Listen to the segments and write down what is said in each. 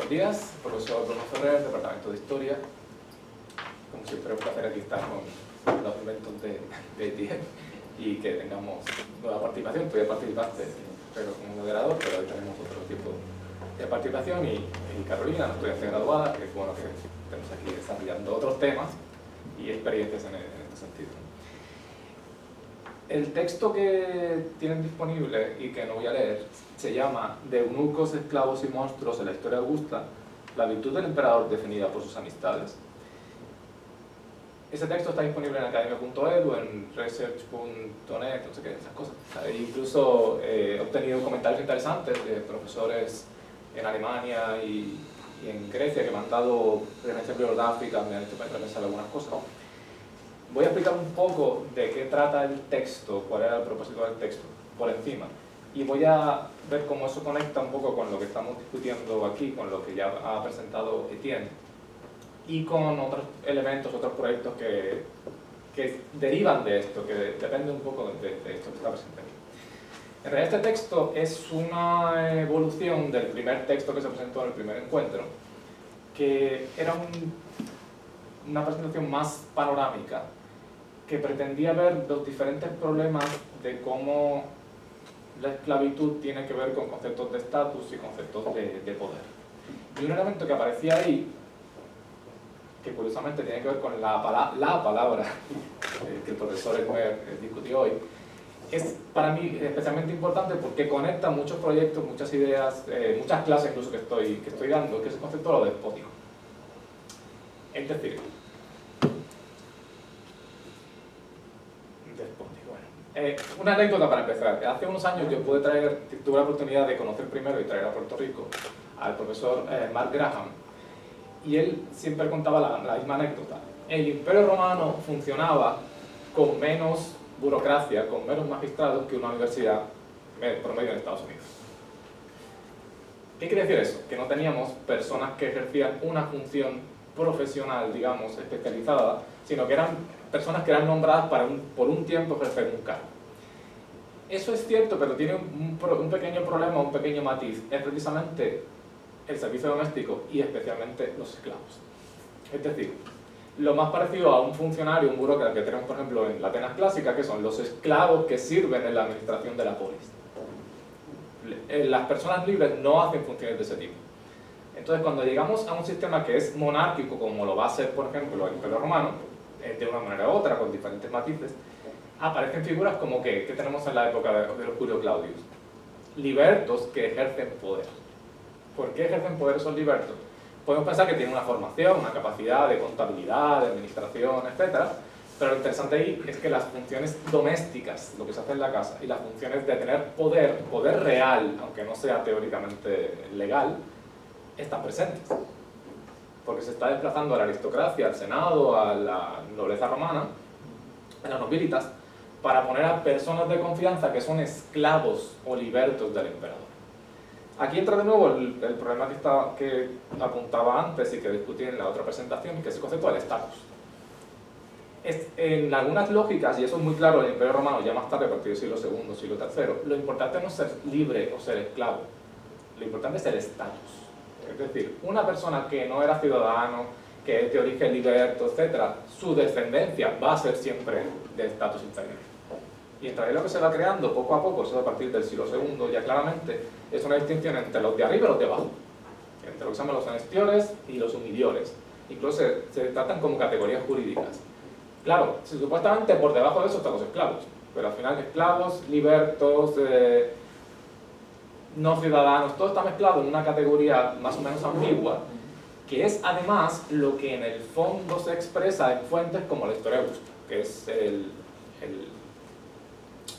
Buenos días, profesor Bruno Ferrer, Departamento de Historia. Como siempre, un placer aquí estar con los eventos de ITIEM y que tengamos nueva participación. Tú ya participaste, pero como moderador, pero hoy tenemos otro tipo de participación y Carolina, una estudiante graduada, que es bueno que estemos aquí desarrollando otros temas y experiencias en este sentido. El texto que tienen disponible y que no voy a leer se llama De eunucos, esclavos y monstruos en la historia augusta, la virtud del emperador definida por sus amistades. Ese texto está disponible en academia.edu, en research.net, no sé qué, esas cosas. Incluso he obtenido comentarios interesantes de profesores en Alemania y en Grecia que me han dado referencias bibliográficas, me han hecho pensar algunas cosas. Voy a explicar un poco de qué trata el texto, cuál era el propósito del texto, por encima. Y voy a ver cómo eso conecta un poco con lo que estamos discutiendo aquí, con lo que ya ha presentado Etienne, y con otros elementos, otros proyectos que derivan de esto, que dependen un poco de esto que está presente aquí. En realidad este texto es una evolución del primer texto que se presentó en el primer encuentro, que era una presentación más panorámica, que pretendía ver los diferentes problemas de cómo la esclavitud tiene que ver con conceptos de estatus y conceptos de poder. Y un elemento que aparecía ahí, que curiosamente tiene que ver con la palabra que el profesor Esmer discutió hoy, es para mí especialmente importante porque conecta muchos proyectos, muchas ideas, muchas clases incluso que estoy dando, que es el concepto de lo despótico. Es decir, una anécdota para empezar. Hace unos años yo tuve la oportunidad de conocer primero y traer a Puerto Rico al profesor Mark Graham, y él siempre contaba la misma anécdota. El Imperio Romano funcionaba con menos burocracia, con menos magistrados que una universidad promedio en Estados Unidos. ¿Qué quiere decir eso? Que no teníamos personas que ejercían una función profesional, digamos, especializada, sino que eran personas que eran nombradas para por un tiempo ejercer un cargo. Eso es cierto, pero tiene un pequeño problema, un pequeño matiz. Es precisamente el servicio doméstico y especialmente los esclavos. Es decir, lo más parecido a un funcionario, un burócrata que tenemos, por ejemplo, en la Atenas clásica, que son los esclavos que sirven en la administración de la polis. Las personas libres no hacen funciones de ese tipo. Entonces, cuando llegamos a un sistema que es monárquico, como lo va a ser, por ejemplo, el Imperio Romano, de una manera u otra, con diferentes matices, aparecen figuras como que tenemos en la época de los Julio Claudius. Libertos que ejercen poder. ¿Por qué ejercen poder esos libertos? Podemos pensar que tienen una formación, una capacidad de contabilidad, de administración, etc. Pero lo interesante ahí es que las funciones domésticas, lo que se hace en la casa, y las funciones de tener poder real, aunque no sea teóricamente legal, están presentes. Porque se está desplazando a la aristocracia, al senado, a la nobleza romana, a las nobilitas, para poner a personas de confianza que son esclavos o libertos del emperador. Aquí entra de nuevo el problema que apuntaba antes y que discutí en la otra presentación, que es el concepto del estatus. En algunas lógicas, y eso es muy claro en el Imperio Romano, ya más tarde, a partir del siglo II, siglo III, lo importante no es ser libre o ser esclavo, lo importante es el estatus. Es decir, una persona que no era ciudadano, que es de origen liberto, etc., su descendencia va a ser siempre de estatus inferior. Y en realidad lo que se va creando poco a poco, eso a partir del siglo II, ya claramente, es una distinción entre los de arriba y los de abajo. Entre lo que se llaman los anestiores y los humiliores. Incluso se tratan como categorías jurídicas. Claro, supuestamente por debajo de eso están los esclavos, pero al final esclavos, libertos, no ciudadanos, todo está mezclado en una categoría más o menos ambigua, que es además lo que en el fondo se expresa en fuentes como la historia augusta, que es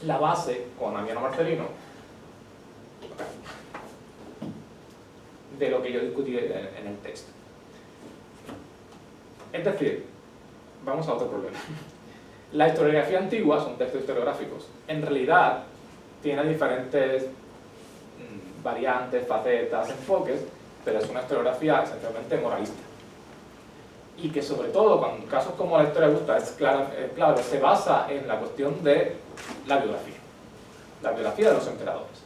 la base, con Amiano Marcelino, de lo que yo discutí en el texto. Es decir, vamos a otro problema. La historiografía antigua, son textos historiográficos, en realidad tiene diferentes variantes, facetas, enfoques, pero es una historiografía esencialmente moralista. Y que sobre todo, con casos como la historia augusta, es claro, se basa en la cuestión de la biografía de los emperadores.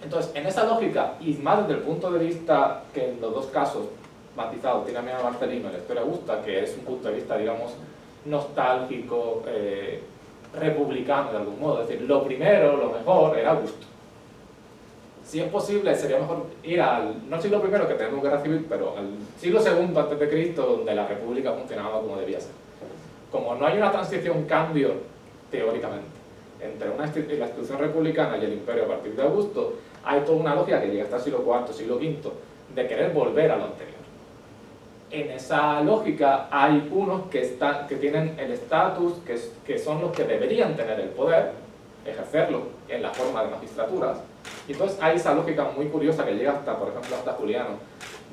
Entonces, en esa lógica, y más desde el punto de vista que en los dos casos matizados tiene a mí a Marcelino, la historia Augusta, que es un punto de vista, digamos, nostálgico, republicano de algún modo, es decir, lo primero, lo mejor era Augusto. Si es posible, sería mejor ir no al siglo I, que tenemos guerra civil, pero al siglo II antes de Cristo, donde la república funcionaba como debía ser. Como no hay una transición, cambio, teóricamente, entre la institución republicana y el imperio a partir de Augusto, hay toda una lógica que llega hasta el siglo IV, siglo V, de querer volver a lo anterior. En esa lógica hay unos que tienen el estatus, que son los que deberían tener el poder, ejercerlo en la forma de magistraturas. Y entonces hay esa lógica muy curiosa que llega hasta, por ejemplo, hasta Juliano,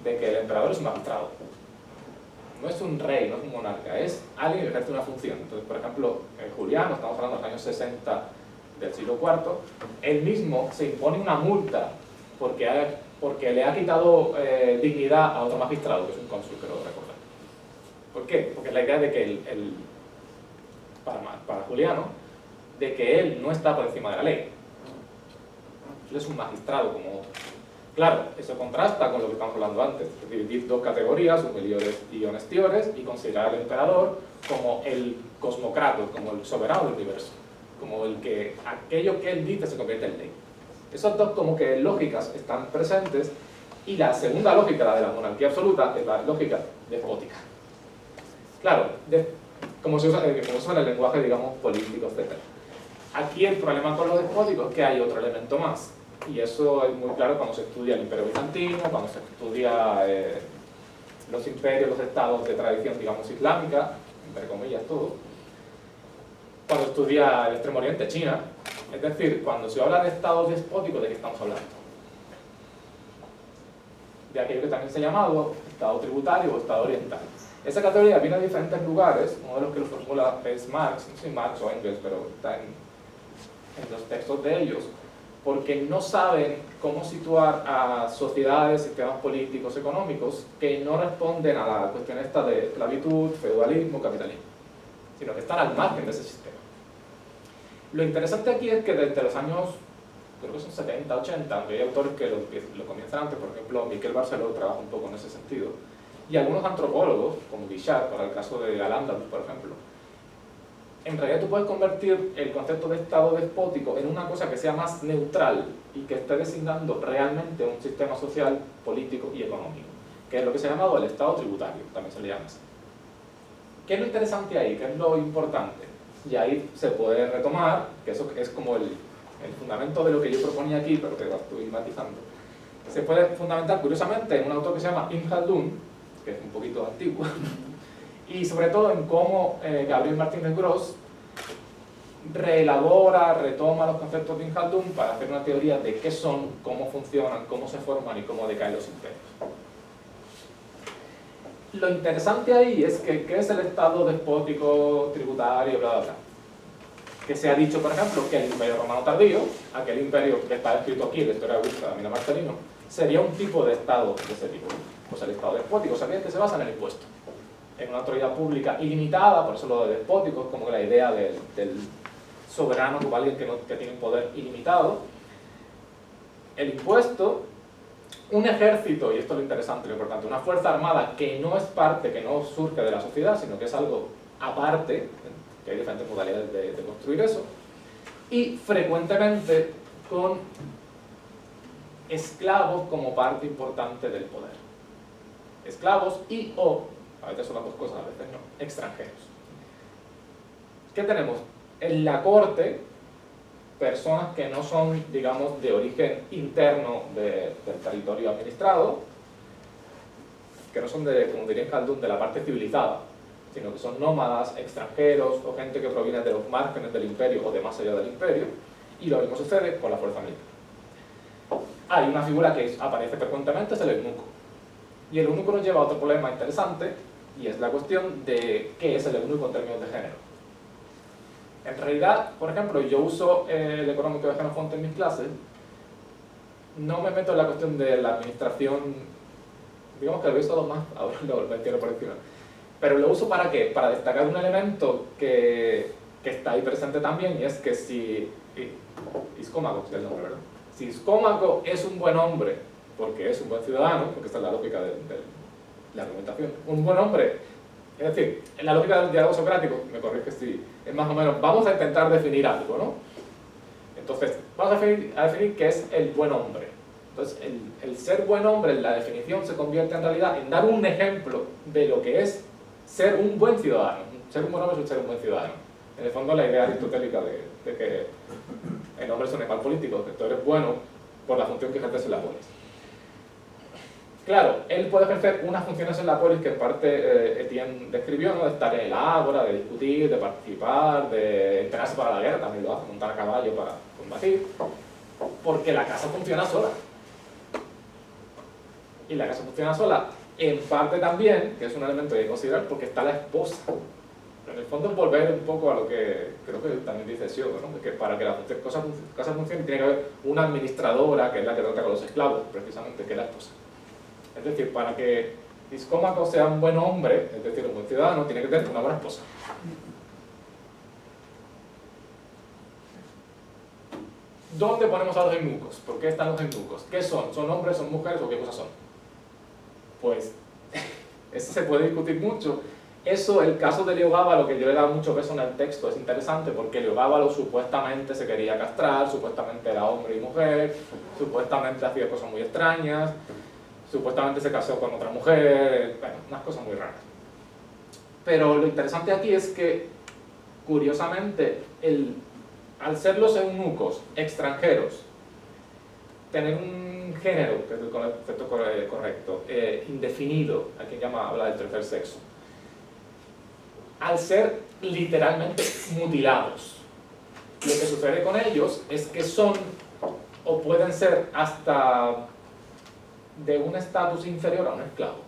de que el emperador es un magistrado. No es un rey, no es un monarca, es alguien que ejerce una función. Entonces, por ejemplo, Juliano, estamos hablando de los años 60 del siglo IV, él mismo se impone una multa porque le ha quitado dignidad a otro magistrado, que es un cónsul, creo recordar. ¿Por qué? Porque es la idea de que para Juliano, de que él no está por encima de la ley. Él es un magistrado como otro. Claro, eso contrasta con lo que estamos hablando antes, dividir dos categorías, humiliores y honestiores, y considerar al emperador como el cosmocrato, como el soberano del universo, como aquello que él dice se convierte en ley. Esas dos como que lógicas están presentes, y la segunda lógica, la de la monarquía absoluta, es la lógica despótica. Claro, como se usa en el lenguaje, digamos, político, etc. Aquí el problema con los despóticos es que hay otro elemento más, y eso es muy claro cuando se estudia el Imperio Bizantino, cuando se estudia los imperios, los estados de tradición, digamos, islámica, entre comillas todo, cuando estudia el Extremo Oriente, China. Es decir, cuando se habla de estados despóticos, ¿de qué estamos hablando? De aquello que también se ha llamado estado tributario o estado oriental. Esa categoría viene de diferentes lugares. Uno de los que lo formula es Marx, no sé si Marx o Engels, pero está en los textos de ellos, porque no saben cómo situar a sociedades, sistemas políticos, económicos que no responden a la cuestión esta de esclavitud, feudalismo, capitalismo, sino que están al margen de ese sistema. Lo interesante aquí es que desde los años, creo que son 70, 80, aunque hay autores que lo comienzan antes, por ejemplo, Miquel Barceló trabaja un poco en ese sentido, y algunos antropólogos, como Guichard, para el caso de Al-Ándalus, por ejemplo, en realidad tú puedes convertir el concepto de estado despótico en una cosa que sea más neutral y que esté designando realmente un sistema social, político y económico, que es lo que se ha llamado el estado tributario, también se le llama así. ¿Qué es lo interesante ahí? ¿Qué es lo importante? Y ahí se puede retomar, que eso es como el fundamento de lo que yo proponía aquí, pero que lo estoy matizando. Se puede fundamentar, curiosamente, en un autor que se llama Ibn Khaldun, que es un poquito antiguo, y sobre todo en cómo Gabriel Martínez Gros reelabora, retoma los conceptos de Ibn Khaldun para hacer una teoría de qué son, cómo funcionan, cómo se forman y cómo decaen los imperios. Lo interesante ahí es que ¿qué es el estado despótico, tributario, bla, bla, bla? Que se ha dicho, por ejemplo, que el imperio romano tardío, aquel imperio que está escrito aquí en la historia Augusta de Mira Marcelino, sería un tipo de estado de ese tipo. Pues el estado despótico, ¿sabéis? Que se basa en el impuesto, en una autoridad pública ilimitada, por eso lo de despótico es como la idea del soberano como alguien que tiene un poder ilimitado. El impuesto, un ejército, y esto es lo interesante, lo importante, una fuerza armada que no es parte, que no surge de la sociedad, sino que es algo aparte, que hay diferentes modalidades de construir eso, y frecuentemente con esclavos como parte importante del poder. Esclavos y o, a veces son las dos cosas, a veces no, extranjeros. ¿Qué tenemos? En la corte, personas que no son, digamos, de origen interno del territorio administrado, que no son de, como diría Khaldun, de la parte civilizada, sino que son nómadas, extranjeros o gente que proviene de los márgenes del imperio o de más allá del imperio, y lo mismo sucede con la fuerza militar. Hay una figura que aparece frecuentemente, es el eunuco. Y el eunuco nos lleva a otro problema interesante, y es la cuestión de qué es el eunuco en términos de género. En realidad, por ejemplo, yo uso el económico de Jenofonte en mis clases, no me meto en la cuestión de la administración, digamos que lo he usado más, ahora lo entiendo por encima. Pero lo uso ¿para qué? Para destacar un elemento que está ahí presente también, y es que si... Iscómago, es el nombre, ¿verdad? Si Iscómaco es un buen hombre, porque es un buen ciudadano, porque esta es la lógica de la argumentación, un buen hombre, es decir, en la lógica del diálogo socrático, me corrige si es más o menos, vamos a intentar definir algo, ¿no? Entonces, vamos a definir qué es el buen hombre. Entonces, el ser buen hombre, en la definición, se convierte en realidad en dar un ejemplo de lo que es ser un buen ciudadano. Ser un buen hombre es ser un buen ciudadano. En el fondo, la idea aristotélica de que el hombre es un animal político, que tú eres bueno por la función que ejerces en la polis. Claro, él puede ejercer unas funciones en la polis que en parte Etienne describió, ¿no? De estar en el ágora, de discutir, de participar, de entrenarse para la guerra, también lo hace, montar a caballo para combatir, porque la casa funciona sola. Y la casa funciona sola, en parte también, que es un elemento que hay que considerar, porque está la esposa. Pero en el fondo es volver un poco a lo que creo que también dice Siogo, ¿no? Que para que la casa funcione tiene que haber una administradora, que es la que trata con los esclavos, precisamente, que es la esposa. Es decir, para que Iscómaco sea un buen hombre, es decir, un buen ciudadano, tiene que tener una buena esposa. ¿Dónde ponemos a los eunucos? ¿Por qué están los eunucos? ¿Qué son? ¿Son hombres, son mujeres o qué cosas son? Pues, eso se puede discutir mucho. Eso, el caso de Heliogábalo, que yo le he dado mucho peso en el texto, es interesante porque Heliogábalo supuestamente se quería castrar, supuestamente era hombre y mujer, supuestamente hacía cosas muy extrañas, supuestamente se casó con otra mujer, bueno, unas cosas muy raras. Pero lo interesante aquí es que, curiosamente, al ser los eunucos extranjeros, tener un género, que es el concepto correcto, indefinido, aquí habla del tercer sexo, al ser literalmente mutilados, lo que sucede con ellos es que son, o pueden ser hasta de un estatus inferior a un esclavo,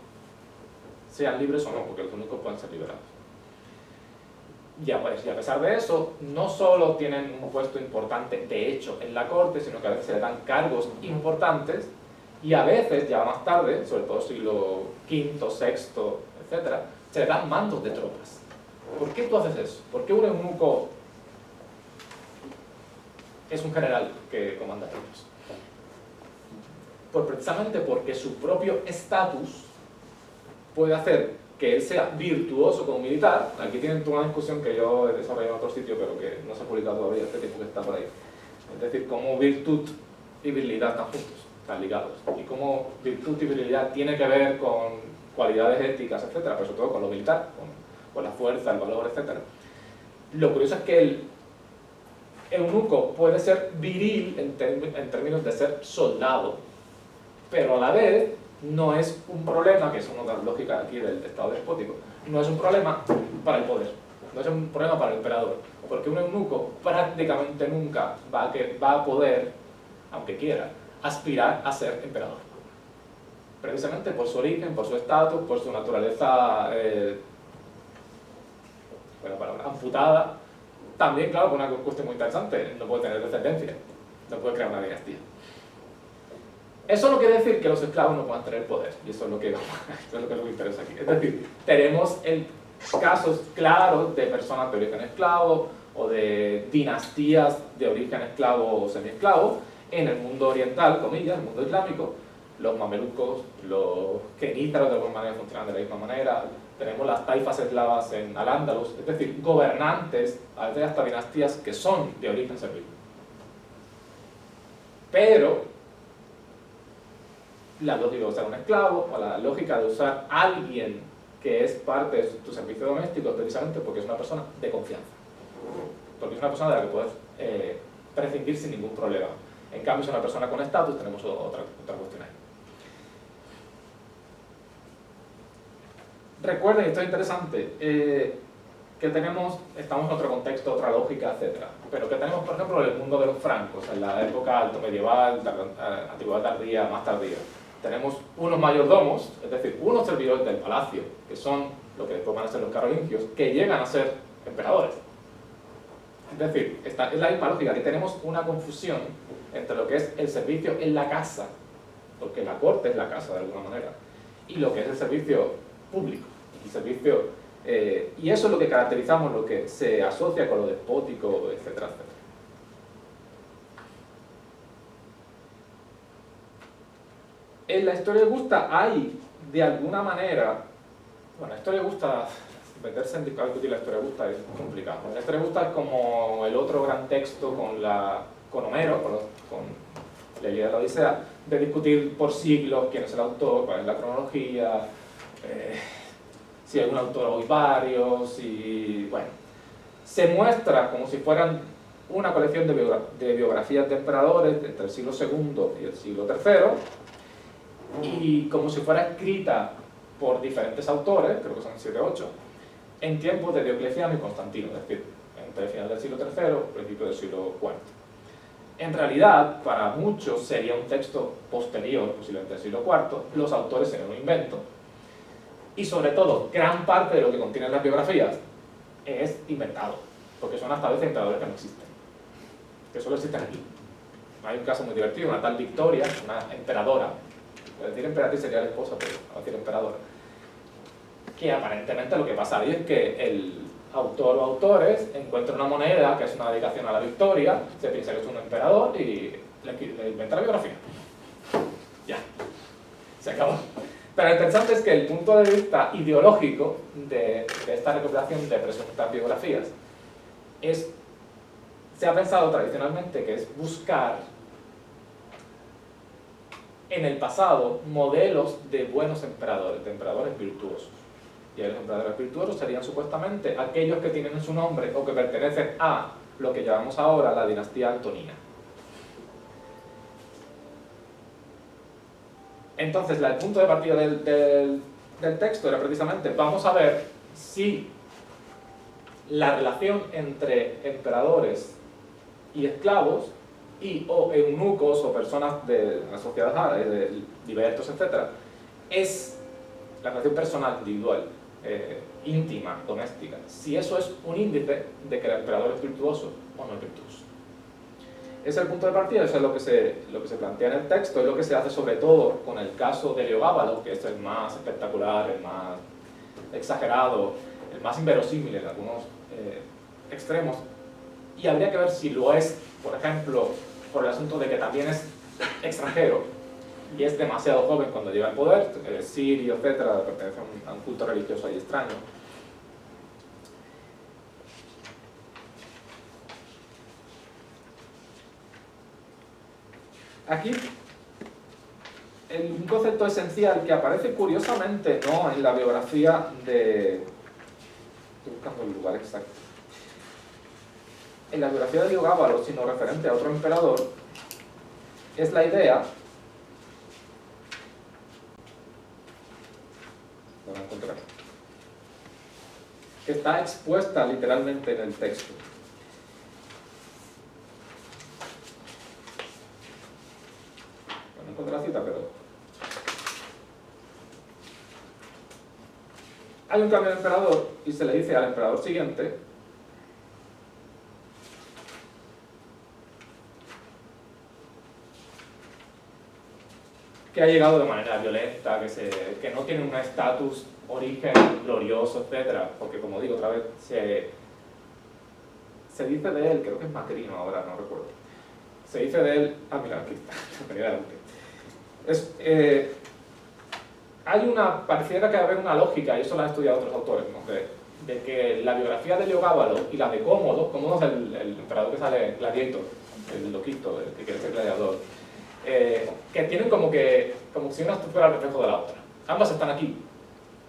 sean libres o no, porque los eunucos pueden ser liberados. Ya pues, y a pesar de eso, no solo tienen un puesto importante de hecho en la corte, sino que a veces se le dan cargos importantes, y a veces, ya más tarde, sobre todo siglo V, VI, etc., se le dan mandos de tropas. ¿Por qué tú haces eso? ¿Por qué un eunuco es un general que comanda tropas? Pues precisamente porque su propio estatus puede hacer que él sea virtuoso como militar. Aquí tienen una discusión que yo he desarrollado en otro sitio, pero que no se ha publicado todavía, este tiempo que está por ahí. Es decir, cómo virtud y virilidad están juntos, están ligados. Y cómo virtud y virilidad tiene que ver con cualidades éticas, etcétera, pero sobre todo con lo militar, con la fuerza, el valor, etcétera. Lo curioso es que el eunuco puede ser viril en términos de ser soldado, pero a la vez no es un problema, que es una de las lógicas aquí del Estado despótico, no es un problema para el poder, no es un problema para el emperador, porque un eunuco prácticamente nunca va a poder, aunque quiera, aspirar a ser emperador. Precisamente por su origen, por su estatus, por su naturaleza amputada. También, claro, por una cuestión muy interesante, no puede tener descendencia, no puede crear una dinastía. Eso no quiere decir que los esclavos no puedan tener poder, y eso es lo que nos interesa aquí. Es decir, tenemos casos claros de personas de origen esclavo o de dinastías de origen esclavo o semiesclavo en el mundo oriental, comillas, el mundo islámico. Los mamelucos, los kenízaros de alguna manera funcionan de la misma manera. Tenemos las taifas eslavas en Al-Ándalus, es decir, gobernantes, a veces hasta dinastías que son de origen servil. Pero la lógica de usar un esclavo o la lógica de usar a alguien que es parte de tu servicio doméstico es precisamente porque es una persona de confianza, porque es una persona de la que puedes prescindir sin ningún problema. En cambio, si es una persona con estatus, tenemos otra cuestión ahí. Recuerden, esto es interesante, que estamos en otro contexto, otra lógica, etc. Pero que tenemos, por ejemplo, en el mundo de los francos, en la época alto medieval, antigüedad tardía, más tardía. Tenemos unos mayordomos, es decir, unos servidores del palacio, que son lo que después van a ser los carolingios, que llegan a ser emperadores. Es decir, es la misma lógica, que tenemos una confusión entre lo que es el servicio en la casa, porque la corte es la casa de alguna manera, y lo que es el servicio público, el servicio, y eso es lo que caracterizamos, lo que se asocia con lo despótico, etcétera, etcétera. En la historia de Augusta hay, de alguna manera, bueno, la historia de Augusta, meterse en discutir la historia de Augusta es complicado. La historia de Augusta es como el otro gran texto con Homero, con la Ilíada de la Odisea, de discutir por siglos quién es el autor, cuál es la cronología, si hay un autor o hay varios, y bueno, se muestra como si fueran una colección de biografías de emperadores entre el siglo II y el siglo III, y como si fuera escrita por diferentes autores, creo que son 7 o 8, en tiempos de Diocleciano y Constantino, es decir, entre el final del siglo III y principio del siglo IV. En realidad, para muchos sería un texto posterior, posiblemente del siglo IV, los autores serían un invento, y sobre todo, gran parte de lo que contienen las biografías es inventado, porque son hasta veces emperadores que no existen, que solo existen aquí. Hay un caso muy divertido, una tal Victoria, una emperadora, decir emperatriz sería la esposa, pero no decir emperadora, que aparentemente lo que pasa ahí es que el autor o autores encuentra una moneda que es una dedicación a la victoria, se piensa que es un emperador y le inventa la biografía. Ya, se acabó. Pero lo interesante es que el punto de vista ideológico de esta recopilación de presuntas biografías se ha pensado tradicionalmente que es buscar en el pasado modelos de buenos emperadores, de emperadores virtuosos. Y los emperadores virtuosos serían supuestamente aquellos que tienen en su nombre o que pertenecen a lo que llamamos ahora la dinastía antonina. Entonces, el punto de partida del texto era precisamente, vamos a ver si la relación entre emperadores y esclavos o eunucos o personas de la sociedad árabe, de libertos, etc., es la relación personal, individual, íntima, doméstica, si eso es un índice de que el emperador es virtuoso o no es virtuoso. Ese es el punto de partida, eso es lo que se plantea en el texto, y lo que se hace sobre todo con el caso de Heliogábalo, que es el más espectacular, el más exagerado, el más inverosímil en algunos extremos, y habría que ver si lo es, por ejemplo, por el asunto de que también es extranjero y es demasiado joven cuando llega al poder, sirio, etcétera, pertenece a un culto religioso ahí extraño. Aquí, un concepto esencial que aparece curiosamente no en la biografía de... Estoy buscando el lugar exacto. En la biografía de Heliogábalo, sino referente a otro emperador, es la idea... Lo voy a encontrar. Que está expuesta literalmente en el texto. No encuentro la cita, pero... Hay un cambio de emperador y se le dice al emperador siguiente que ha llegado de manera violenta, que no tiene un estatus, origen glorioso, etc. Porque, como digo, otra vez se dice de él, creo que es Macrino ahora, no recuerdo. Se dice de él... Ah, mira, aquí está. Pareciera que haber una lógica, y eso lo han estudiado otros autores, ¿no? de que la biografía de Heliogábalo y la de Cómodo es el emperador que sale en Gladiator, el loquito, el que quiere ser gladiador, que tienen como si una fuera el reflejo de la otra. Ambas están aquí.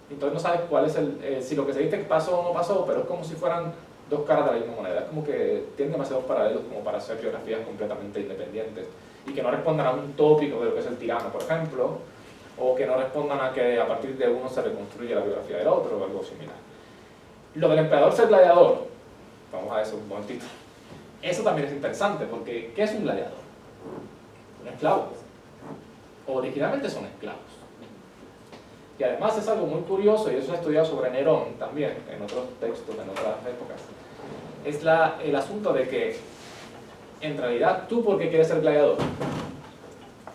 Entonces no sabes cuál es si lo que se dice que pasó o no pasó, pero es como si fueran dos caras de la misma moneda. Es como que tienen demasiados paralelos como para ser biografías completamente independientes y que no respondan a un tópico de lo que es el tirano, por ejemplo, o que no respondan a que a partir de uno se reconstruye la biografía del otro o algo similar. Lo del emperador ser gladiador, vamos a eso un momentito, eso también es interesante, porque ¿qué es un gladiador? Un esclavo. Originalmente son esclavos. Y además es algo muy curioso, y eso se ha estudiado sobre Nerón también, en otros textos, en otras épocas, es el asunto de que, en realidad, ¿tú por qué quieres ser gladiador?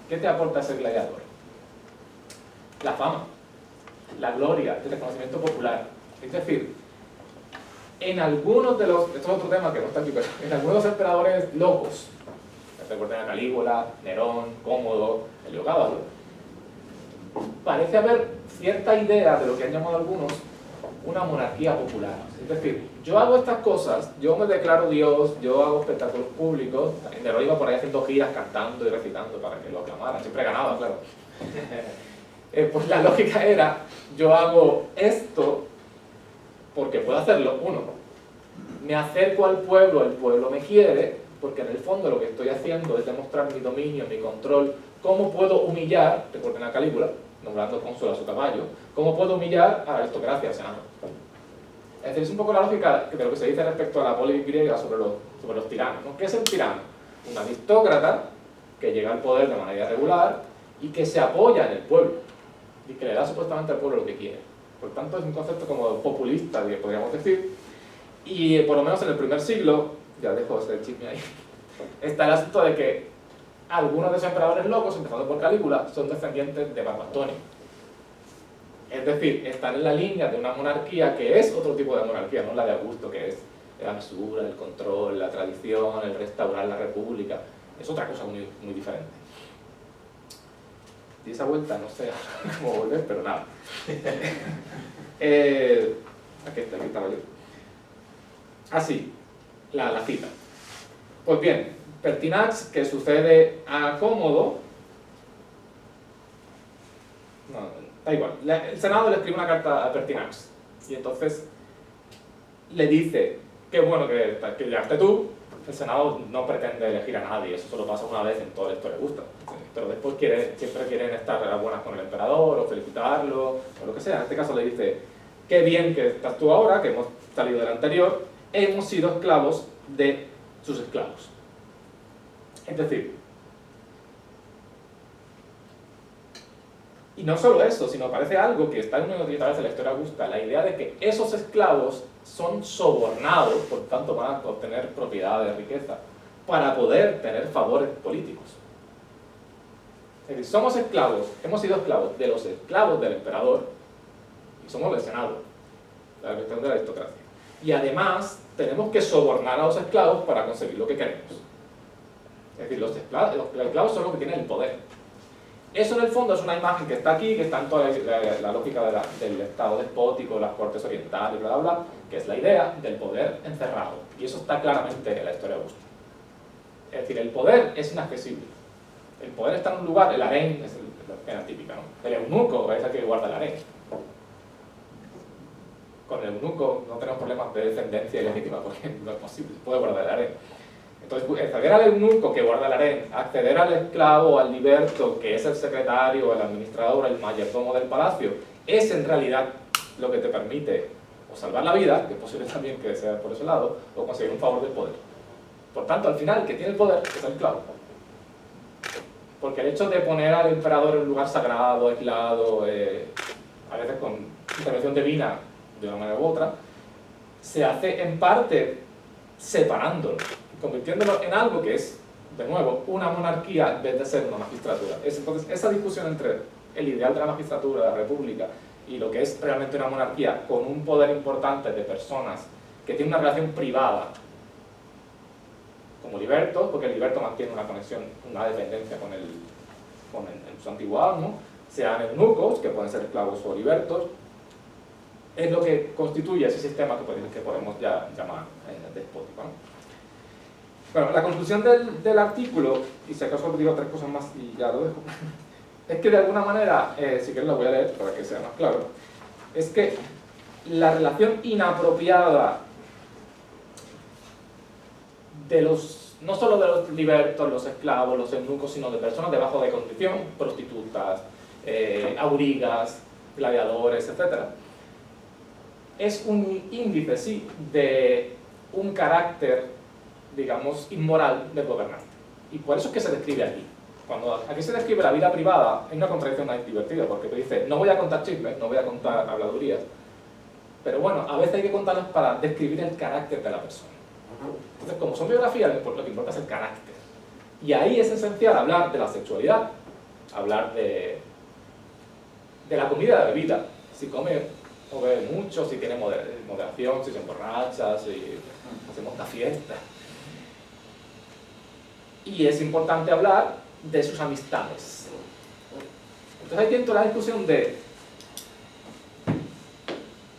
¿Qué te aporta ser gladiador? La fama, la gloria, el reconocimiento popular. Es decir, en algunos de los... Esto es otro tema que no está aquí, pero en algunos de los emperadores locos, recuerden a Calígula, Nerón, Cómodo, Heliogábalo, parece haber cierta idea de lo que han llamado algunos una monarquía popular. Es decir, yo hago estas cosas, yo me declaro Dios, yo hago espectáculos públicos, Nerón iba por ahí haciendo giras, cantando y recitando para que lo aclamaran, siempre ganaba, claro. Pues la lógica era, yo hago esto porque puedo hacerlo, uno, me acerco al pueblo, el pueblo me quiere, porque en el fondo lo que estoy haciendo es demostrar mi dominio, mi control, cómo puedo humillar, recuerden a Calígula, nombrando cónsul a su caballo, cómo puedo humillar a la aristocracia, al senado. Es decir, es un poco la lógica de lo que se dice respecto a la polis griega sobre los tiranos, ¿no? ¿Qué es el tirano? Un aristócrata que llega al poder de manera regular y que se apoya en el pueblo y que le da supuestamente al pueblo lo que quiere. Por tanto, es un concepto como populista, podríamos decir, y por lo menos en el primer siglo, ya dejo ese chisme ahí, está el asunto de que algunos de esos emperadores locos, empezando por Calígula, son descendientes de Marco Antonio. Es decir, están en la línea de una monarquía que es otro tipo de monarquía, no la de Augusto, que es la mesura, el control, la tradición, el restaurar la república. Es otra cosa muy, muy diferente. Y esa vuelta no sé cómo volver, pero nada. Aquí estaba yo. Así, la cita. Pues bien, Pertinax, que sucede a Cómodo, no, da igual, el Senado le escribe una carta a Pertinax y entonces le dice, qué bueno que llegaste tú, el Senado no pretende elegir a nadie, eso solo pasa una vez en toda la historia de Gusto, pero después siempre quieren estar a buenas con el emperador o felicitarlo o lo que sea. En este caso le dice, qué bien que estás tú ahora, que hemos salido del anterior, hemos sido esclavos de sus esclavos. Es decir, y no solo eso, sino parece algo que está en una y otra vez en la historia augusta, la idea de que esos esclavos son sobornados, por tanto van a obtener propiedades, riqueza, para poder tener favores políticos. Es decir, somos esclavos, hemos sido esclavos de los esclavos del emperador, y somos del Senado, la cuestión de la aristocracia. Y además, tenemos que sobornar a los esclavos para conseguir lo que queremos. Es decir, los esclavos son los que tienen el poder. Eso en el fondo es una imagen que está aquí, que está en toda la lógica del Estado despótico, las cortes orientales, bla, bla, bla, que es la idea del poder encerrado. Y eso está claramente en la historia de Augusto. Es decir, el poder es inaccesible. El poder está en un lugar, el harén es la pena típica, ¿no? El eunuco es el que guarda el harén. Con el eunuco no tenemos problemas de descendencia ilegítima porque no es posible, puede guardar el harén. Entonces, acceder al eunuco que guarda el harén, acceder al esclavo, al liberto, que es el secretario, el administrador, el mayordomo del palacio, es en realidad lo que te permite o salvar la vida, que es posible también que sea por ese lado, o conseguir un favor del poder. Por tanto, al final, el que tiene el poder es el esclavo. Porque el hecho de poner al emperador en un lugar sagrado, aislado, a veces con intervención divina, de una manera u otra, se hace en parte separándolo, convirtiéndolo en algo que es, de nuevo, una monarquía en vez de ser una magistratura. Entonces, esa discusión entre el ideal de la magistratura, de la república, y lo que es realmente una monarquía con un poder importante de personas que tienen una relación privada, como libertos, porque el liberto mantiene una conexión, una dependencia con su antiguo amo, sean eunucos, que pueden ser esclavos o libertos, es lo que constituye ese sistema que podemos ya llamar despótico, ¿no? Bueno, la conclusión del artículo, y si acaso digo tres cosas más y ya lo dejo, es que de alguna manera, si quieres lo voy a leer para que sea más claro, es que la relación inapropiada de no solo de los libertos, los esclavos, los eunucos, sino de personas de bajo de condición, prostitutas, aurigas, gladiadores, etc., es un índice, sí, de un carácter, digamos, inmoral del gobernante. Y por eso es que se describe aquí. Cuando aquí se describe la vida privada, hay una contradicción más divertida, porque te dice, no voy a contar chismes, no voy a contar habladurías, pero bueno, a veces hay que contarlas para describir el carácter de la persona. Entonces, como son biografías, lo que importa es el carácter. Y ahí es esencial hablar de la sexualidad, hablar de la comida y la bebida. Si come o bebe mucho, si tiene moderación, si se emborracha, si se monta fiesta. Y es importante hablar de sus amistades. Entonces ahí tiene toda la discusión de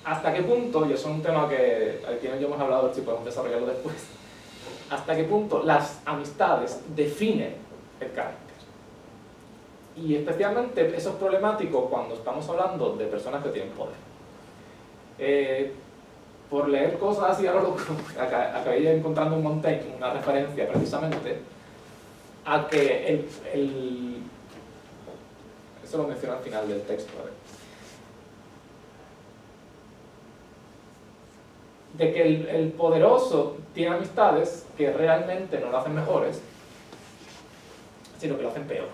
hasta qué punto, y eso es un tema que aquí ya hemos hablado, si podemos desarrollarlo después, hasta qué punto las amistades definen el carácter. Y especialmente eso es problemático cuando estamos hablando de personas que tienen poder. Por leer cosas así a lo loco, acabé encontrando en Montaigne una referencia precisamente a que eso lo menciona al final del texto, a ver, de que el poderoso tiene amistades que realmente no lo hacen mejores, sino que lo hacen peor.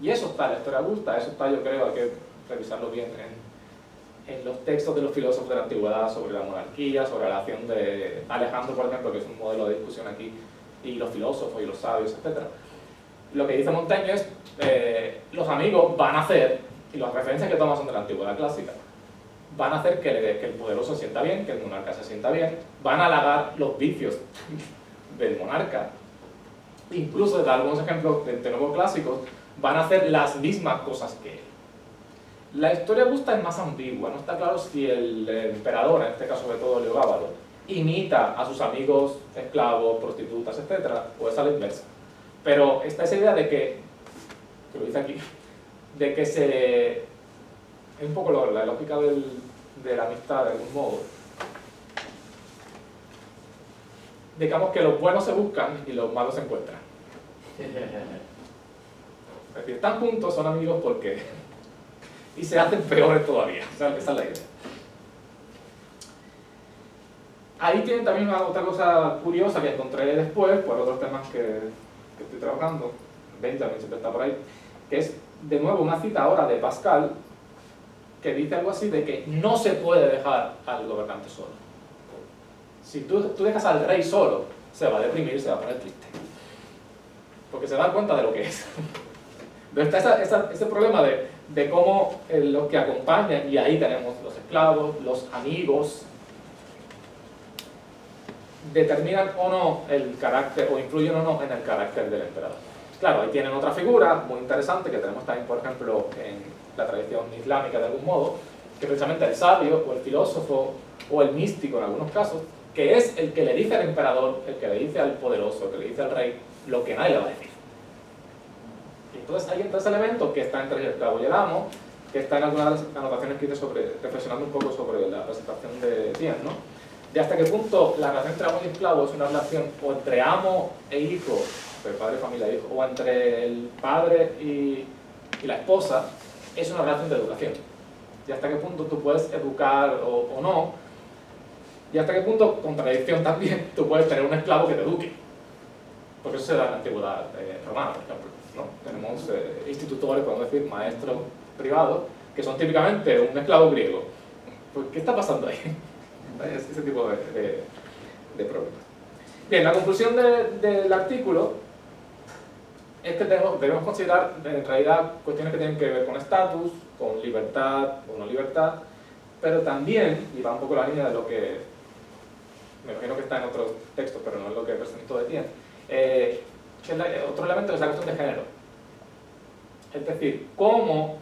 Y eso está en la historia adulta, eso está, yo creo, hay que revisarlo bien en los textos de los filósofos de la antigüedad sobre la monarquía, sobre la relación de Alejandro, por ejemplo, que es un modelo de discusión aquí, y los filósofos y los sabios, etc. Lo que dice Montaigne es, los amigos van a hacer, y las referencias que toma son de la antigüedad clásica, van a hacer que el poderoso se sienta bien, que el monarca se sienta bien, van a halagar los vicios del monarca, incluso, de dar algunos ejemplos de nuevo clásicos, van a hacer las mismas cosas que él. La historia augusta es más ambigua, no está claro si el emperador, en este caso sobre todo Heliogábalo, imita a sus amigos, esclavos, prostitutas, etc., o es a la inversa. Pero está esa idea de que lo dice aquí, de que es un poco la lógica de la amistad de algún modo. Digamos que los buenos se buscan y los malos se encuentran. Es decir, están juntos, son amigos porque... y se hacen peores todavía. Esa es la idea. Ahí tienen también otra cosa curiosa que encontré después, por otros temas que estoy trabajando. Benjamin siempre está por ahí. Que es, de nuevo, una cita ahora de Pascal, que dice algo así de que no se puede dejar al gobernante solo. Si tú dejas al rey solo, se va a deprimir, se va a poner triste. Porque se da cuenta de lo que es. Entonces está ese problema de cómo los que acompañan, y ahí tenemos los esclavos, los amigos, determinan o no el carácter, o influyen o no en el carácter del emperador. Claro, ahí tienen otra figura muy interesante que tenemos también, por ejemplo, en la tradición islámica de algún modo, que precisamente el sabio, o el filósofo, o el místico en algunos casos, que es el que le dice al emperador, el que le dice al poderoso, el que le dice al rey, lo que nadie le va a decir. Entonces ahí entra ese elemento que está entre el esclavo y el amo, que está en algunas de las anotaciones que hice reflexionando un poco sobre la presentación de Tien, ¿no? De hasta qué punto la relación entre amo y esclavo es una relación o entre amo e hijo, entre padre, familia e hijo, o entre el padre y la esposa, es una relación de educación. Y hasta qué punto tú puedes educar o no, y hasta qué punto, contradicción también, tú puedes tener un esclavo que te eduque. Porque eso se da en la antigüedad romana, por ejemplo, ¿no? Tenemos institutores, podemos decir, maestros privados, que son típicamente un esclavo griego. Pues, ¿qué está pasando ahí? Ese tipo de problemas. Bien, la conclusión del artículo es que debemos considerar en realidad cuestiones que tienen que ver con estatus, con libertad o no libertad, pero también, y va un poco la línea de lo que me imagino que está en otros textos, pero no es lo que presentó de Tien, otro elemento es la cuestión de género. Es decir, cómo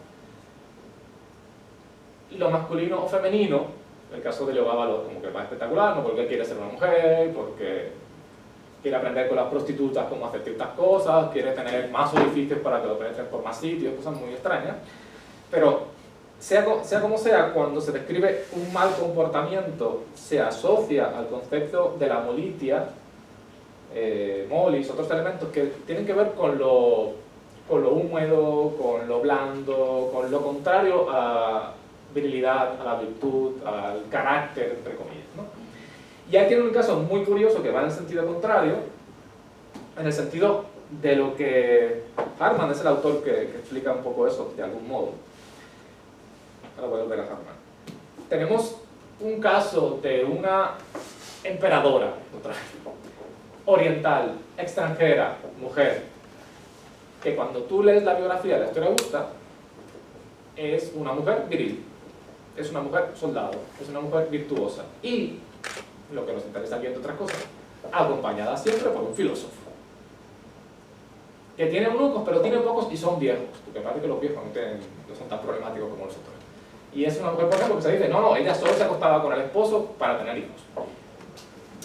lo masculino o femenino, el caso de Heliogábalo como que es más espectacular, no porque él quiere ser una mujer, porque quiere aprender con las prostitutas cómo hacer ciertas cosas, quiere tener más orificios para que lo penetren por más sitios, cosas muy extrañas, pero sea como sea, cuando se describe un mal comportamiento, se asocia al concepto de la molitia, molis, otros elementos que tienen que ver con lo húmedo, con lo blando, con lo contrario a virilidad, a la virtud, al carácter, entre comillas, ¿no? Y aquí tiene un caso muy curioso que va en el sentido contrario, en el sentido de lo que Harman es el autor que explica un poco eso, de algún modo. Ahora voy a volver a Harman. Tenemos un caso de una emperadora, oriental, extranjera, mujer, que cuando tú lees la biografía de la historia augusta, es una mujer viril, es una mujer soldado, es una mujer virtuosa y, lo que nos interesa aquí entre otras cosas, acompañada siempre por un filósofo. que tiene eunucos, pero tiene pocos y son viejos, porque parece que los viejos no son tan problemáticos como los otros. Y es una mujer, por ejemplo, que se dice, no, ella solo se acostaba con el esposo para tener hijos.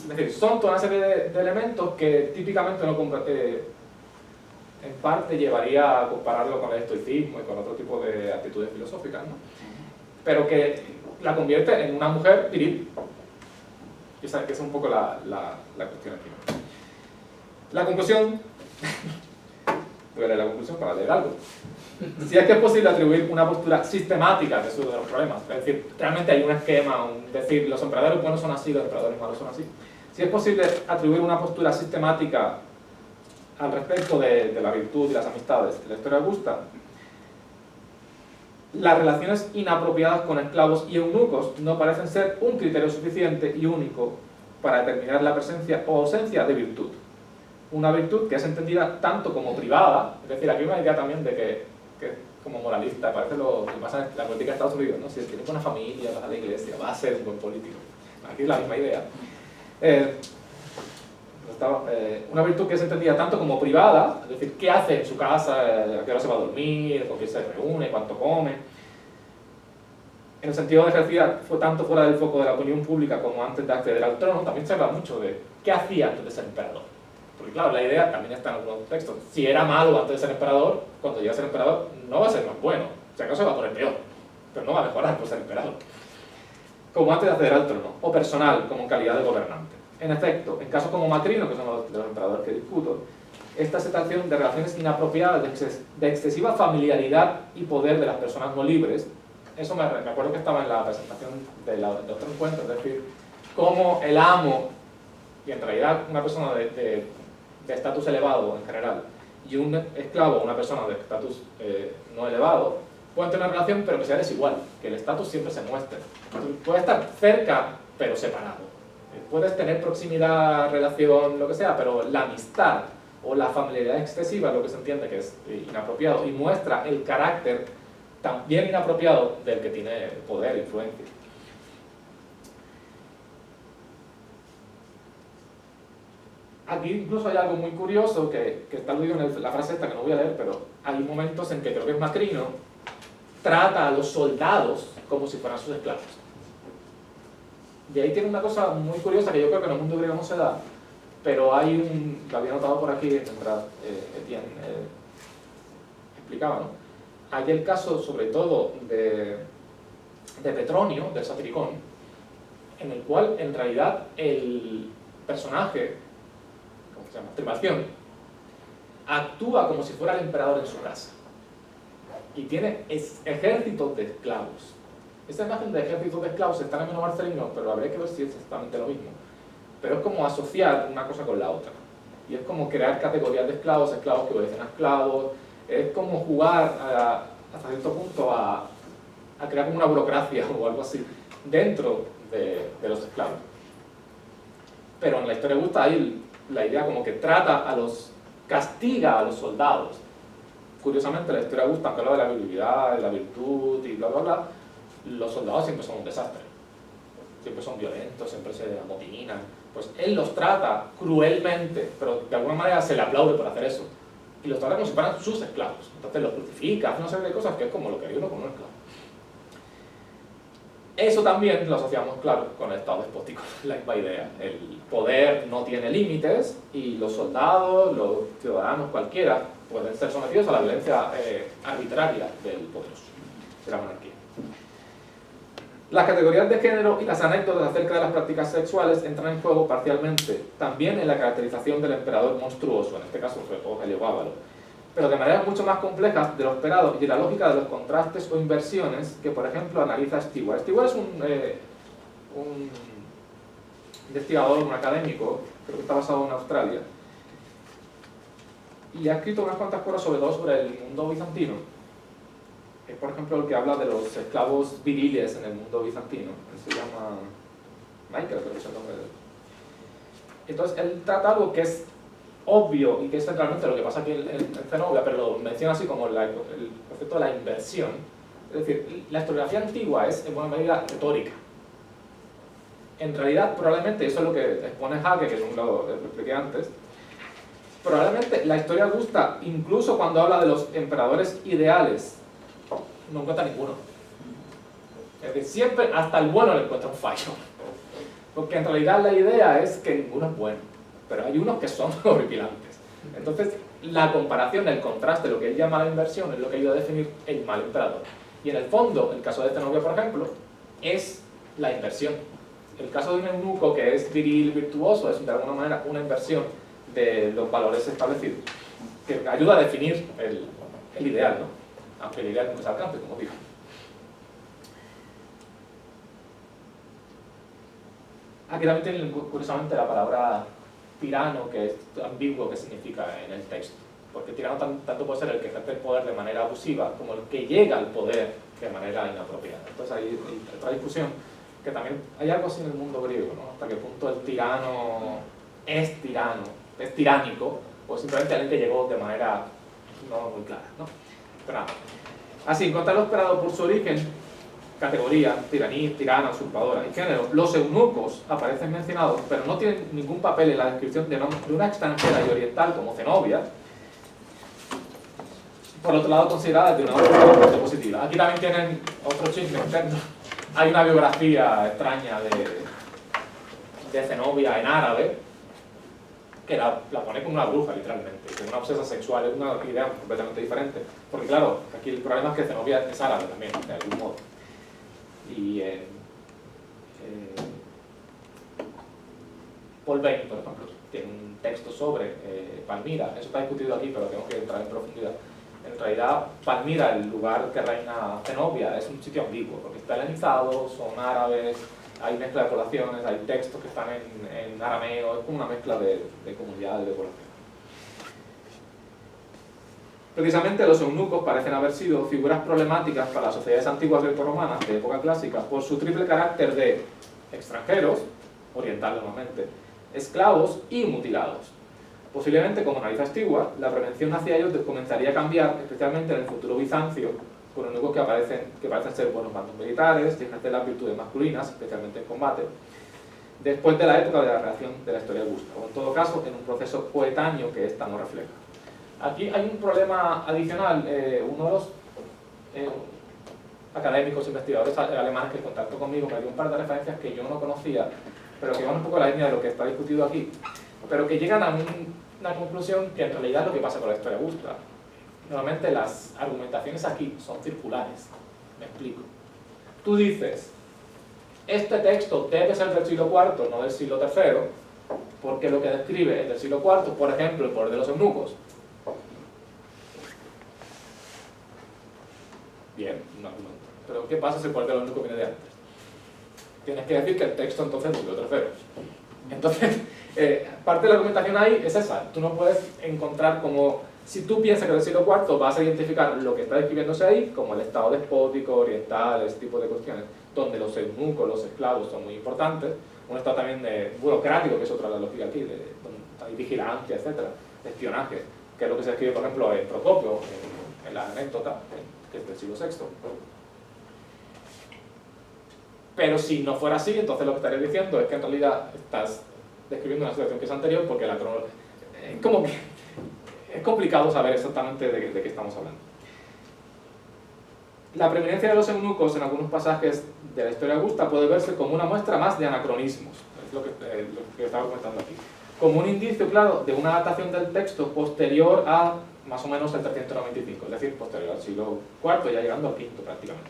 Es decir, son toda una serie de elementos que típicamente en parte llevaría a compararlo con el estoicismo y con otro tipo de actitudes filosóficas, ¿no? Pero que la convierte en una mujer viril. Y esa es un poco la cuestión aquí. La conclusión, voy a leer la conclusión para leer algo. Si es que es posible atribuir una postura sistemática de los problemas, es decir, realmente hay un esquema, decir, los emperadores buenos son así, los emperadores malos son así. Si es posible atribuir una postura sistemática al respecto de la virtud y las amistades de la historia de Augusta, las relaciones inapropiadas con esclavos y eunucos no parecen ser un criterio suficiente y único para determinar la presencia o ausencia de virtud. Una virtud que es entendida tanto como privada, es decir, aquí hay una idea también de que como moralista, parece lo que pasa en la política de Estados Unidos, ¿no? Si tienes una familia, vas a la iglesia, vas a ser un buen político. Aquí es la misma idea. Una virtud que es entendida tanto como privada, es decir, qué hace en su casa, a qué hora se va a dormir, con quién se reúne, cuánto come. En el sentido de ejercida fue tanto fuera del foco de la opinión pública como antes de acceder al trono, también se habla mucho de qué hacía antes de ser emperador. Porque claro, la idea también está en algunos textos. Si era malo antes de ser emperador, cuando llegue a ser emperador no va a ser más bueno. Si acaso va a poner peor, pero no va a mejorar por ser emperador. Como antes de acceder al trono, o personal, como en calidad de gobernante. En efecto, en casos como Macrino, que son los de los emperadores que discuto, esta situación de relaciones inapropiadas, de excesiva familiaridad y poder de las personas no libres, eso me acuerdo que estaba en la presentación de otro encuentro, es decir, cómo el amo, y en realidad una persona de estatus elevado en general, y un esclavo, una persona de estatus no elevado, pueden tener una relación pero que sea desigual, que el estatus siempre se muestre. Puede estar cerca pero separado. Puedes tener proximidad, relación, lo que sea, pero la amistad o la familiaridad excesiva es lo que se entiende que es inapropiado y muestra el carácter también inapropiado del que tiene poder e influencia. Aquí incluso hay algo muy curioso que está aludido en la frase esta que no voy a leer, pero hay momentos en que creo que es Macrino trata a los soldados como si fueran sus esclavos. Y ahí tiene una cosa muy curiosa que yo creo que en el mundo griego no se da, pero hay lo había notado por aquí mientras Etienne explicaba, ¿no? Hay el caso sobre todo de Petronio, del Satiricón, en el cual en realidad el personaje, ¿cómo se llama? Trimalción, actúa como si fuera el emperador en su casa y tiene ejércitos de esclavos. Esa imagen de ejércitos de esclavos está en el Menú Marcelino, pero habría que ver si es exactamente lo mismo. Pero es como asociar una cosa con la otra. Y es como crear categorías de esclavos, esclavos que obedecen a esclavos. Es como jugar hasta cierto punto a crear como una burocracia o algo así dentro de los esclavos. Pero en la historia de Augusta hay la idea como que castiga a los soldados. Curiosamente, la historia de Augusta, aunque habla de la virilidad, de la virtud y bla bla bla, los soldados siempre son un desastre, siempre son violentos, siempre se amotinan. Pues él los trata cruelmente, pero de alguna manera se le aplaude por hacer eso, y los trata como si fueran sus esclavos. Entonces los crucifica, hace una serie de cosas que es como lo que haría uno con un esclavo. Eso también lo asociamos, claro, con el estado despótico, la misma idea. El poder no tiene límites y los soldados, los ciudadanos, cualquiera, pueden ser sometidos a la violencia arbitraria del poderoso, de la monarquía. Las categorías de género y las anécdotas acerca de las prácticas sexuales entran en juego parcialmente también en la caracterización del emperador monstruoso, en este caso fue Heliogábalo, pero de manera mucho más compleja de lo esperado y de la lógica de los contrastes o inversiones que, por ejemplo, analiza Stewart. Stewart es un investigador, un académico, creo que está basado en Australia, y ha escrito unas cuantas cosas sobre el mundo bizantino. Es, por ejemplo, el que habla de los esclavos viriles en el mundo bizantino. Él se llama Michael, creo que es el nombre de él. Entonces, él trata algo que es obvio y que es centralmente lo que pasa aquí en Zenobia, pero lo menciona así como el concepto de la inversión. Es decir, la historiografía antigua es en buena medida retórica. En realidad, probablemente, eso es lo que expone Hake, que lo expliqué antes, probablemente la historia Augusta, incluso cuando habla de los emperadores ideales, no encuentra ninguno. Es decir, siempre, hasta el bueno le encuentra un fallo. Porque en realidad la idea es que ninguno es bueno, pero hay unos que son horripilantes. Entonces, la comparación, el contraste, lo que él llama la inversión, es lo que ayuda a definir el mal emperador. Y en el fondo, el caso de Zenobia, por ejemplo, es la inversión. El caso de un eunuco que es viril, virtuoso, es de alguna manera una inversión de los valores establecidos, que ayuda a definir el ideal, ¿no? Aunque el ideal nunca se alcance, como digo. Aquí también tienen, curiosamente, la palabra tirano, que es ambiguo, que significa en el texto. Porque tirano tanto puede ser el que ejerce el poder de manera abusiva, como el que llega al poder de manera inapropiada. Entonces hay otra discusión, que también hay algo así en el mundo griego, ¿no? Hasta qué punto el tirano, es tiránico, o simplemente alguien que llegó de manera no muy clara, ¿no? Pero nada. Así, encontrarlo esperado por su origen, categoría, tiranía, tirana, usurpadora y género. Los eunucos aparecen mencionados, pero no tienen ningún papel en la descripción de una extranjera y oriental como Zenobia. Por otro lado, considerada de una forma positiva. Aquí también tienen otro chisme interno. Hay una biografía extraña de Zenobia en árabe, que la pone como una bruja, literalmente, como una obsesa sexual. Es una idea completamente diferente. Porque claro, aquí el problema es que Zenobia es árabe también, de algún modo. Y Paul Bain, por ejemplo, tiene un texto sobre Palmira. Eso está discutido aquí, pero tengo que entrar en profundidad. En realidad, Palmira, el lugar que reina Zenobia, es un sitio ambiguo, porque está helenizado, son árabes, hay mezcla de poblaciones, hay textos que están en arameo, es como una mezcla de comunidades, de poblaciones. Precisamente los eunucos parecen haber sido figuras problemáticas para las sociedades antiguas grecorromanas de época clásica por su triple carácter de extranjeros, orientales normalmente, esclavos y mutilados. Posiblemente, como analiza Stewart, la prevención hacia ellos comenzaría a cambiar, especialmente en el futuro Bizancio, con eunucos que parecen ser buenos mandos militares y ejercer las virtudes masculinas, especialmente en combate, después de la época de la creación de la historia Augusta, o en todo caso, en un proceso coetáneo que ésta no refleja. Aquí hay un problema adicional. Uno de los académicos, investigadores alemanes que contactó conmigo me dio un par de referencias que yo no conocía, pero que van un poco a la línea de lo que está discutido aquí, pero que llegan a una conclusión que en realidad es lo que pasa con la historia Augusta. Normalmente las argumentaciones aquí son circulares. Me explico. Tú dices, este texto debe ser del siglo IV, no del siglo III, porque lo que describe es del siglo IV, por ejemplo, el poder de los eunucos. Bien, un argumento. Pero ¿qué pasa si el poder de los eunucos viene de antes? Tienes que decir que el texto entonces es del siglo III. Entonces, parte de la argumentación ahí es esa. Tú no puedes encontrar como... Si tú piensas que es del siglo IV, vas a identificar lo que está describiéndose ahí como el estado despótico, oriental, ese tipo de cuestiones, donde los eunucos, los esclavos son muy importantes. Un estado también burocrático, que es otra de la lógica aquí, donde hay vigilancia, etcétera, espionaje, que es lo que se escribe, por ejemplo, en Procopio, en la anécdota, que es del siglo VI. Pero si no fuera así, entonces lo que estarías diciendo es que en realidad estás describiendo una situación que es anterior, porque la cronología... Es como que... Es complicado saber exactamente de qué estamos hablando. La preeminencia de los eunucos en algunos pasajes de la historia Augusta puede verse como una muestra más de anacronismos, es lo que estaba comentando aquí, como un indicio claro de una adaptación del texto posterior a más o menos el 395, es decir, posterior al siglo IV, ya llegando al V prácticamente.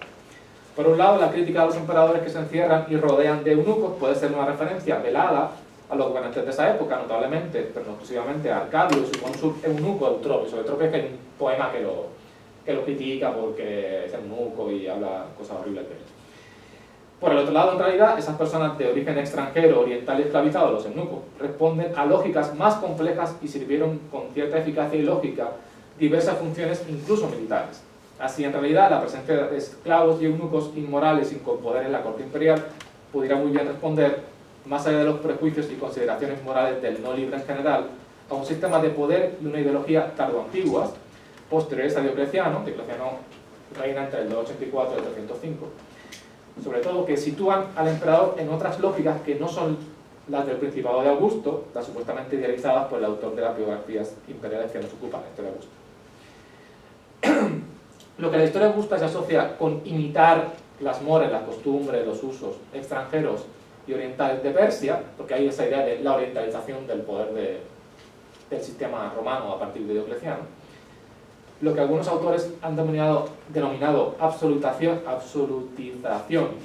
Por un lado, la crítica a los emperadores que se encierran y rodean de eunucos puede ser una referencia velada a los gobernantes de esa época, notablemente, pero no exclusivamente a Arcadio y su cónsul eunuco Eutropio. Sobre Eutropio es que hay un poema que lo critica porque es eunuco y habla cosas horribles de él. Por el otro lado, en realidad, esas personas de origen extranjero, oriental y esclavizado, los eunucos, responden a lógicas más complejas y sirvieron con cierta eficacia y lógica diversas funciones, incluso militares. Así, en realidad, la presencia de esclavos y eunucos inmorales y con poder en la corte imperial pudiera muy bien responder, más allá de los prejuicios y consideraciones morales del no libre en general, a un sistema de poder y una ideología tardoantiguas, posteriores a Diocleciano. Diocleciano reina entre el 284 y el 305, sobre todo que sitúan al emperador en otras lógicas que no son las del Principado de Augusto, las supuestamente idealizadas por el autor de las biografías imperiales que nos ocupan, la historia de Augusto. Lo que la historia de Augusta se asocia con imitar las mores, las costumbres, los usos extranjeros y orientales de Persia, porque hay esa idea de la orientalización del poder del sistema romano a partir de Diocleciano. Lo que algunos autores han denominado absolutización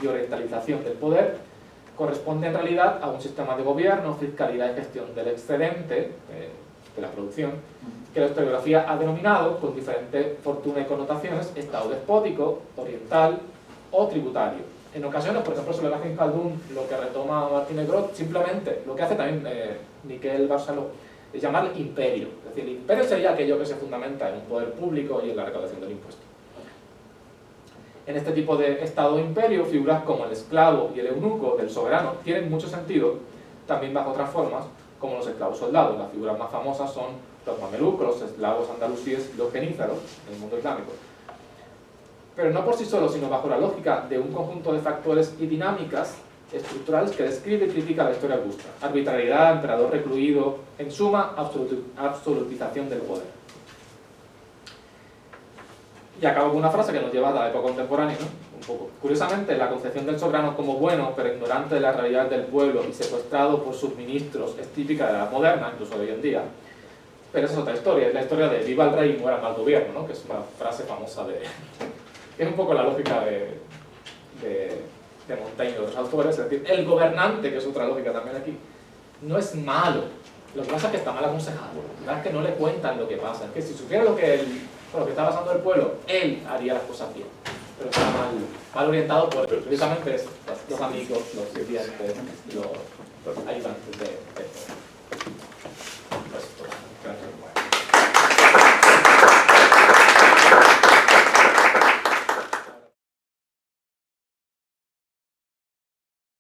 y orientalización del poder corresponde en realidad a un sistema de gobierno, fiscalidad y gestión del excedente de la producción, que la historiografía ha denominado, con diferente fortuna y connotaciones, estado despótico, oriental o tributario. En ocasiones, por ejemplo, sobre la Racine Khaldun, lo que retoma Martínez Grot, simplemente, lo que hace también Miquel Barceló, es llamar imperio. Es decir, el imperio sería aquello que se fundamenta en un poder público y en la recaudación del impuesto. En este tipo de estado imperio, figuras como el esclavo y el eunuco del soberano tienen mucho sentido, también bajo otras formas, como los esclavos soldados. Las figuras más famosas son los mamelucos, los esclavos andalusíes y los genízaros en el mundo islámico. Pero no por sí solos, sino bajo la lógica de un conjunto de factores y dinámicas estructurales que describe y critica la historia augusta. Arbitrariedad, emperador recluido, en suma, absolutización del poder. Y acabo con una frase que nos lleva a la época contemporánea, ¿no? Un poco. Curiosamente, la concepción del soberano como bueno, pero ignorante de la realidad del pueblo y secuestrado por sus ministros, es típica de la edad moderna, incluso de hoy en día. Pero esa es otra historia, es la historia de viva el rey y muera el mal gobierno, ¿no? Que es una frase famosa de... es un poco la lógica de Montaigne y otros autores, es decir, el gobernante, que es otra lógica también aquí, no es malo, lo que pasa es que está mal aconsejado, es que no le cuentan lo que pasa, es que si supiera lo que está pasando el pueblo, él haría las cosas bien, pero está mal orientado por precisamente los amigos, los sirvientes, los ayudantes de